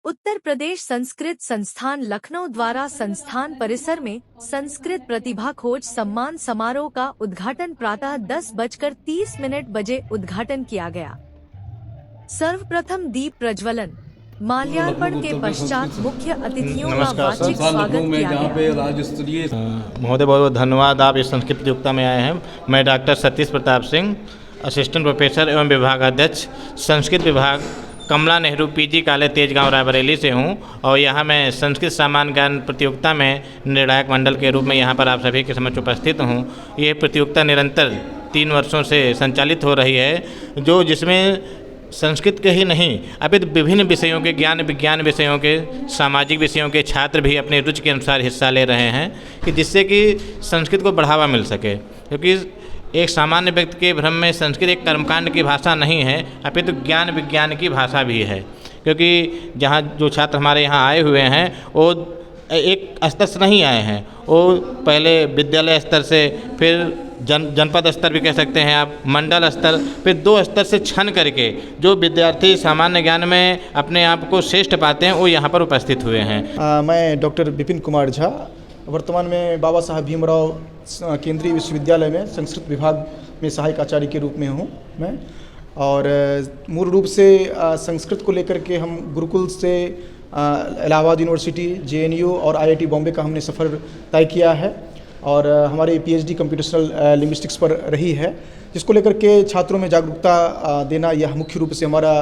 उत्तर प्रदेश संस्कृत संस्थान लखनऊ द्वारा संस्थान परिसर में संस्कृत प्रतिभा खोज सम्मान समारोह का उद्घाटन प्रातः 10:30 बजे उद्घाटन किया गया। सर्वप्रथम दीप प्रज्वलन, माल्यार्पण के पश्चात मुख्य अतिथियों का वाचिक स्वागत किया गया। महोदय बहुत बहुत धन्यवाद, आप इस संस्कृत प्रतियोगिता में आए हैं। मैं doctor Satish Pratap Singh, assistant professor एवं विभागाध्यक्ष संस्कृत विभाग, कमला नेहरू पीजी कॉलेज तेजगांव रायबरेली से हूं और यहां मैं संस्कृत सामान्य ज्ञान प्रतियोगिता में निर्णायक मंडल के रूप में यहां पर आप सभी के समक्ष उपस्थित हूं। ये प्रतियोगिता निरंतर 3 वर्षों से संचालित हो रही है, जिसमें संस्कृत के ही नहीं अपितु विभिन्न विषयों के ज्ञान विज्ञान विषयों के सामाजिक विषयों के छात्र भी अपनी रुचि के अनुसार हिस्सा ले रहे हैं कि जिससे कि संस्कृत को बढ़ावा मिल सके। क्योंकि एक सामान्य व्यक्ति के भ्रम में संस्कृत एक कर्मकांड की भाषा नहीं है, अपितु ज्ञान विज्ञान की भाषा भी है। क्योंकि जहाँ जो छात्र हमारे यहाँ आए हुए हैं वो एक स्तर से नहीं आए हैं, वो पहले विद्यालय स्तर से, फिर जनपद स्तर भी कह सकते हैं आप, मंडल स्तर, फिर 2 स्तर से छन करके जो विद्यार्थी सामान्य ज्ञान में अपने आप को श्रेष्ठ पाते हैं वो यहाँ पर उपस्थित हुए हैं। मैं डॉक्टर विपिन कुमार झा, वर्तमान में बाबा साहब भीमराव केंद्रीय विश्वविद्यालय में संस्कृत विभाग में सहायक आचार्य के रूप में हूँ मैं। और मूल रूप से संस्कृत को लेकर के हम गुरुकुल से इलाहाबाद यूनिवर्सिटी, JNU और IIT बॉम्बे का हमने सफ़र तय किया है और हमारी PhD कंप्यूटेशनल लिंग्विस्टिक्स पर रही है, जिसको लेकर के छात्रों में जागरूकता देना यह मुख्य रूप से हमारा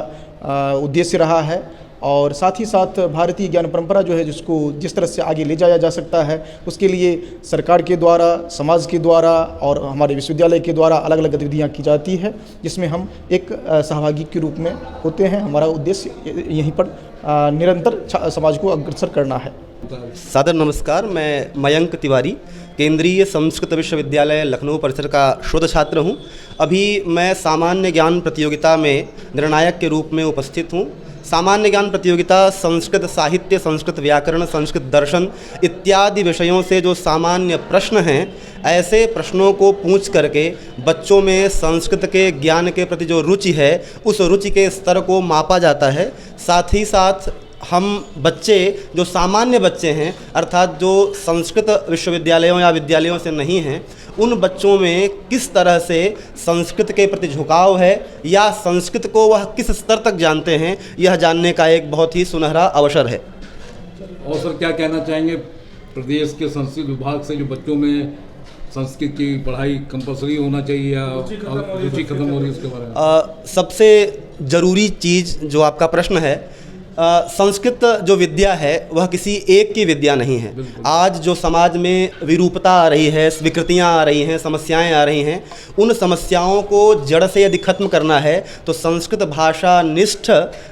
उद्देश्य रहा है। और साथ ही साथ भारतीय ज्ञान परंपरा जो है, जिसको जिस तरह से आगे ले जाया जा सकता है, उसके लिए सरकार के द्वारा, समाज के द्वारा और हमारे विश्वविद्यालय के द्वारा अलग अलग गतिविधियाँ की जाती है, जिसमें हम एक सहभागी के रूप में होते हैं। हमारा उद्देश्य यहीं पर निरंतर समाज को अग्रसर करना है। सादर नमस्कार, मैं मयंक तिवारी, केंद्रीय संस्कृत विश्वविद्यालय लखनऊ परिसर का शोध छात्र हूँ। अभी मैं सामान्य ज्ञान प्रतियोगिता में निर्णायक के रूप में उपस्थित हूँ। सामान्य ज्ञान प्रतियोगिता संस्कृत साहित्य, संस्कृत व्याकरण, संस्कृत दर्शन इत्यादि विषयों से जो सामान्य प्रश्न हैं, ऐसे प्रश्नों को पूछ करके बच्चों में संस्कृत के ज्ञान के प्रति जो रुचि है, उस रुचि के स्तर को मापा जाता है। साथ ही साथ हम बच्चे जो सामान्य बच्चे हैं, अर्थात जो संस्कृत विश्वविद्यालयों या विद्यालयों से नहीं हैं, उन बच्चों में किस तरह से संस्कृत के प्रति झुकाव है या संस्कृत को वह किस स्तर तक जानते हैं, यह जानने का एक बहुत ही सुनहरा अवसर है। और सर, क्या कहना चाहेंगे प्रदेश के संस्कृत विभाग से, जो बच्चों में संस्कृत की पढ़ाई कंपलसरी होना चाहिए या रुचि खत्म हो रही है, उसके बारे में? सबसे ज़रूरी चीज़ जो आपका प्रश्न है, संस्कृत जो विद्या है वह किसी एक की विद्या नहीं है। आज जो समाज में विरूपता आ रही है, विकृतियाँ आ रही हैं, समस्याएं आ रही हैं, उन समस्याओं को जड़ से यदि खत्म करना है तो संस्कृत भाषा निष्ठ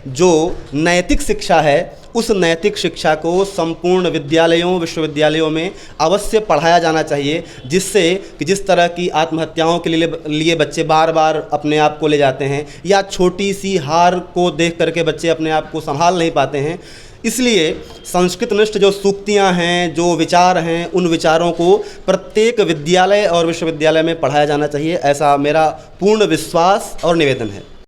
जो नैतिक शिक्षा है, उस नैतिक शिक्षा को संपूर्ण विद्यालयों विश्वविद्यालयों में अवश्य पढ़ाया जाना चाहिए, जिससे कि जिस तरह की आत्महत्याओं के लिए बच्चे बार बार अपने आप को ले जाते हैं या छोटी सी हार को देख करके बच्चे अपने आप को संभाल नहीं पाते हैं, इसलिए संस्कृतनिष्ठ जो सूक्तियाँ हैं, जो विचार हैं, उन विचारों को प्रत्येक विद्यालय और विश्वविद्यालय में पढ़ाया जाना चाहिए। ऐसा मेरा पूर्ण विश्वास और निवेदन है।